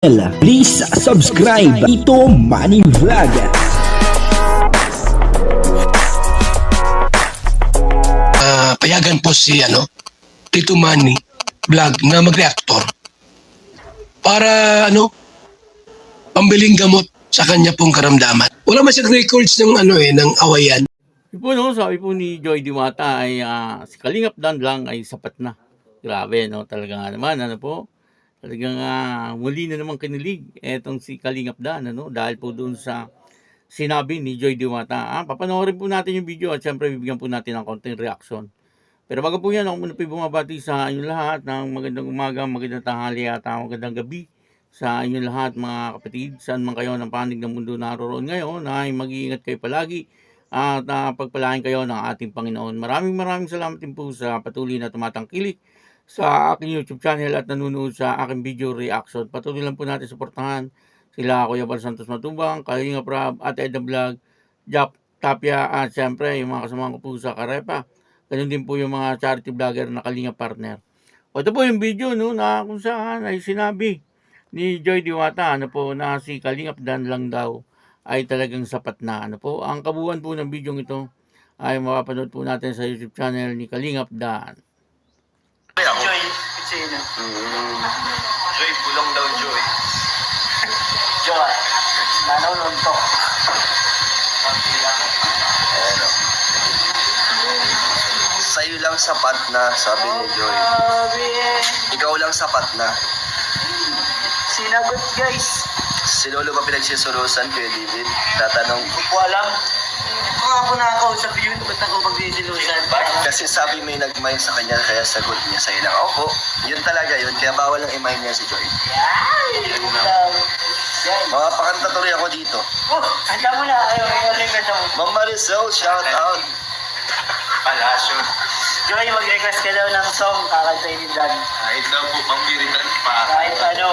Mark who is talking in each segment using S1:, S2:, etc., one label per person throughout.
S1: Please subscribe Ito Money Vlog.
S2: Payagan po si Tito Manny Vlog na mag-reactor para pambiling gamot sa kanya pong karamdaman. Wala man siyang records ng ng awayan.
S3: Sabi po ni Joy Diwata ay si Kalingap Dan lang ay sapat na. Grabe, no? Talaga nga naman, talagang muli na naman kinilig etong si Kalingap Dan, dahil po doon sa sinabi ni Joy Diwata. Papanoorin po natin yung video at syempre bibigyan po natin ng konting reaction. Pero bago po yan, ako muna po bumabati sa inyong lahat ng magandang umaga, magandang tanghali at magandang gabi sa inyong lahat mga kapatid. Saan man kayo ng panig ng mundo naroon ngayon ay mag-iingat kayo palagi at pagpalain kayo ng ating Panginoon. Maraming salamat din po sa patuloy na tumatangkilik sa aking YouTube channel at nanonood sa aking video reaction. Patuloy lang po natin suportahan sila Kuya Bal Santos Matubang, Kalinga Prab, at Edna Vlog, Jap Tapia at syempre yung mga kasamahan ko po sa Karepa. Ganun din po yung mga charity vlogger na Kalinga partner. O ito po yung video na kung saan ay sinabi ni Joy Diwata na si Kalingap Dan lang daw ay talagang sapat na. Ang kabuuan po ng video ito ay mapapanood po natin sa YouTube channel ni Kalingap Dan.
S4: Joy, sino?
S5: Joy, bulong daw Joy.
S4: Joy, nanununtok.
S5: Sa'yo lang sapat na, sabi ni Joy. Ikaw lang sapat na.
S4: Sinagot guys.
S5: Si Lolo ba pinagsisulusan kay David? Tatanong,
S4: Hindi ko alam. Kung ako nakakausap yun, ba't ako magsisilusan?
S5: kasi sabi may nagmay sa kanya, kaya sagot niya sa'yo lang. Opo, yun talaga yun, kaya bawal ang imay niya si Joy. Makapakanta tuloy ako dito.
S4: Handa mo na. Ayaw yung kanta mo.
S5: Ma'am Marisol, shout out. Palasyo.
S4: Joy, mag-request ka daw ng song. Kakantayin ni Dan.
S5: Kahit daw po, pambiritan pa.
S4: Kahit ano.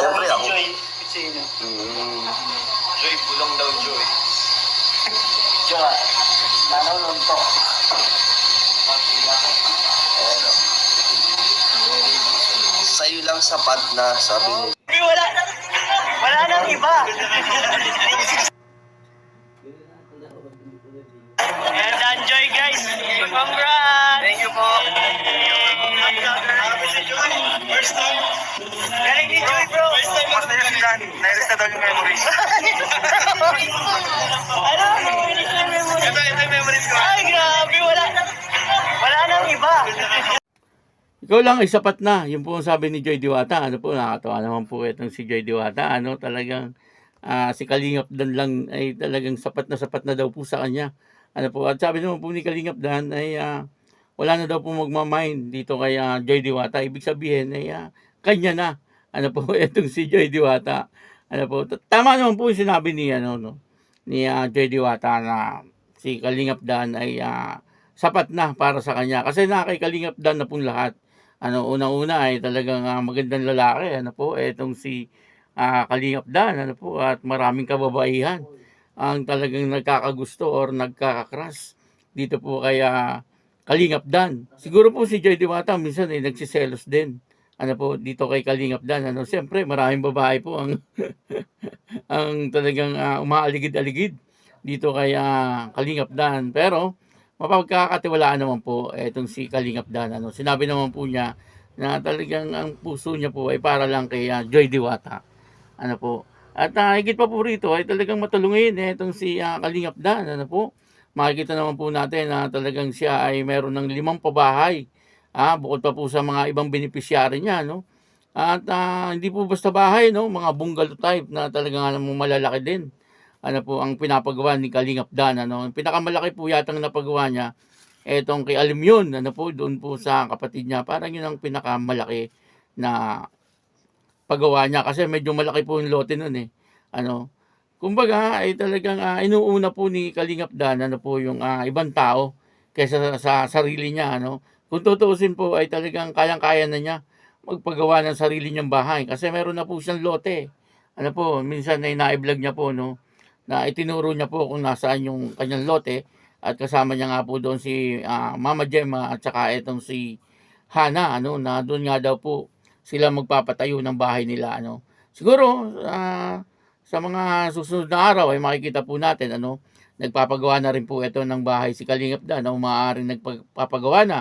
S5: Siyempre ako.
S4: Joy, sino?
S5: Joy, bulong daw Joy.
S4: Joy, nanununtok.
S5: Sa'yo lang sapat na, sabi ni
S4: Wala nang iba. And Dan Joy guys. Congrats.
S5: Thank you po.
S4: First time. Galing ni Joy bro.
S5: First time na si Dan. Nairis na daw yung memories.
S4: Ano? Nainis na yung memory.
S5: Ito yung memories ko.
S4: Ay grabe. Wala nang iba.
S3: Ikaw lang ay sapat na. Yun po ang sabi ni Joy Diwata. Nakakatawa naman po itong si Joy Diwata. Talagang si Kalingap Dan lang ay talagang sapat na daw po sa kanya. At sabi naman po ni Kalingap Dan ay wala na daw po magmamind dito kay Joy Diwata. Ibig sabihin ay kanya na. Itong si Joy Diwata. Tama naman po yung sinabi ni ni Joy Diwata na si Kalingap Dan ay sapat na para sa kanya. Kasi kay Kalingap Dan na pong lahat. Unang-una ay talagang magandang lalaki. Itong si Kalingap Dan. At maraming kababaihan ang talagang nagkakagusto or nagkakakrush dito po kay Kalingap Dan. Siguro po si Joy Diwata minsan ay nagsiselos din. Dito kay Kalingap Dan. Siyempre maraming babae po ang ang talagang umaaligid-aligid dito kay Kalingap Dan. Pero mapagkakatiwalaan naman po itong si Kalingap Dan. Sinabi naman po niya na talagang ang puso niya po ay para lang kay Joy Diwata. At higit pa po rito ay talagang matulungin itong si Kalingap Dan. Makikita naman po natin na talagang siya ay meron ng 5 pabahay. Bukod pa po sa mga ibang beneficiary niya. At hindi po basta bahay, mga bungalow type na talagang malalaki din. Ang pinapagawa ni Kalingap Dan. Ang pinakamalaki po yatang napagawa niya, etong kay Alimyon, doon po sa kapatid niya. Parang yun ang pinakamalaki na pagawa niya. Kasi medyo malaki po yung lote nun eh. Kumbaga, ay talagang inuuna po ni Kalingap Dan, yung ibang tao kaysa sa sarili niya. Kung tutuusin po, ay talagang kayang-kaya na niya magpagawa ng sarili niyang bahay. Kasi meron na po siyang lote. Minsan ay na-vlog niya po, na itinuro niya po kung nasaan yung kanyang lote at kasama niya nga po doon si Mama Gemma at saka itong si Hana na doon nga daw po sila magpapatayo ng bahay nila, ano. Siguro sa mga susunod na araw ay makikita po natin, ano, nagpapagawa na rin po ito ng bahay si Kalingap Dan, o maaaring nagpapagawa na,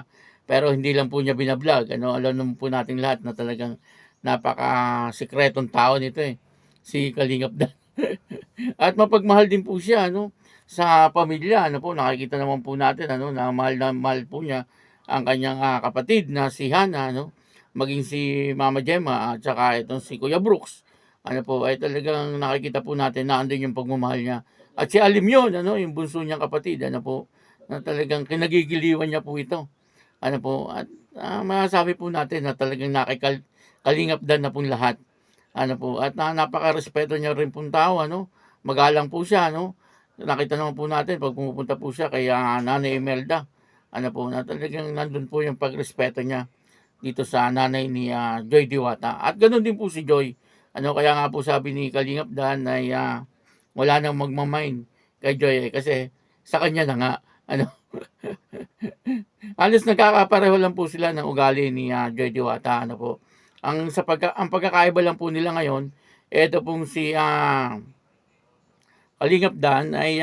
S3: pero hindi lang po niya binablog, ano. Alam naman po nating lahat na talagang napaka-sikretong tao nito si Kalingap Dan. At mapagmahal din po siya, ano, sa pamilya, ano po, nakikita naman po natin, ano, na mahal po niya ang kanyang kapatid na si Hana, ano, maging si Mama Gemma at saka itong si Kuya Brooks, ano po, ay talagang nakikita po natin na andun yung pagmamahal niya. At si Alim yun, ano, yung bunso niyang kapatid, ano po, na talagang kinagigiliwan niya po ito. Ano po, at masasabi po natin na talagang Kalingap Dan na pong lahat. Ano po, at napaka-respeto niya rin pong tao, ano, magalang po siya, ano. Nakita naman po natin pag pumupunta po siya kay Nanay Imelda, ano po, na talagang nandun po yung pagrespeto niya dito sa nanay ni Joy Diwata. At ganoon din po si Joy. Ano, kaya nga po sabi ni Kalingap Dan ay wala nang magmamind kay Joy kasi sa kanya na nga, ano. Halos nagkakapareho lang po sila ng ugali ni Joy Diwata, ano po. Ang pagkakaiba lang po nila ngayon, ito pong si Kalingap Dan ay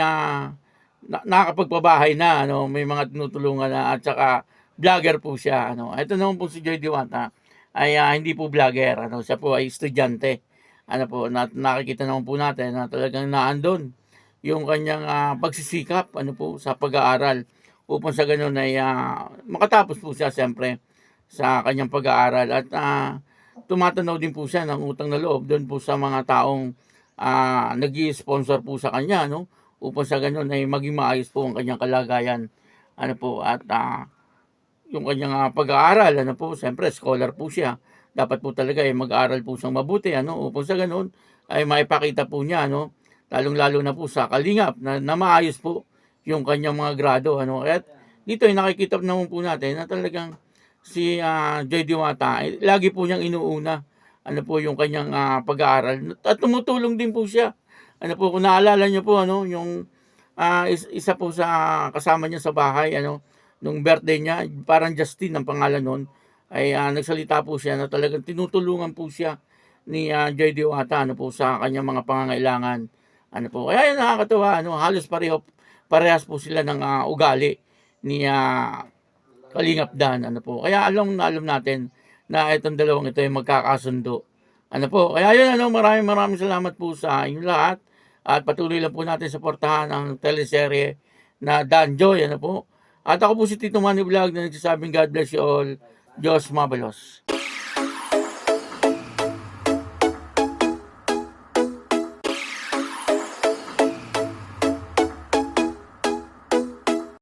S3: nakakapagpabahay na, ano, may mga tinutulungan na, at saka vlogger po siya, ano. Ito naman po si Joy Diwata ay hindi po vlogger, ano, siya po ay estudyante, ano po, nakikita naman po natin na talagang naandun yung kanyang pagsisikap, ano po, sa pag-aaral upang sa ganun ay makatapos po siya siyempre sa kanyang pag-aaral, at tumatanaw din po siya ng utang na loob doon po sa mga taong nag-i-sponsor po sa kanya, no, upang sa ganun ay maging maayos po ang kanyang kalagayan, ano po, at yung kanyang pag-aaral, ano po, siyempre scholar po siya, dapat po talaga ay mag-aaral po siyang mabuti, ano, upang sa ganun ay maipakita po niya, no, lalong-lalo na po sa Kalingap na maayos po yung kanyang mga grado, ano. At dito ay nakikita naman po natin na talagang si Joy Diwata ay lagi po niyang inuuna, ano po, yung kanyang pag-aaral, at tumutulong din po siya, ano po, kung naalala niyo po, ano, yung isa po sa kasama niya sa bahay, ano, nung birthday niya, parang Justin ang pangalan nun, ay nagsalita po siya na talagang tinutulungan po siya ni Joy Diwata, ano po, sa kanyang mga pangangailangan, ano po. Kaya yun nakakatuwa, ano, halos parehas po sila ng ugali ni Kalingap Dan, ano po. Kaya alam natin na itong dalawang ito ay magkakasundo, ano po. Kaya yun, ano, maraming salamat po sa inyong lahat, at patuloy lang po natin suportahan ang teleserye na Dan Joy, ano po. At ako po si Tito Manny Vlog na nagsasabing God bless you all. Diyos mabalos.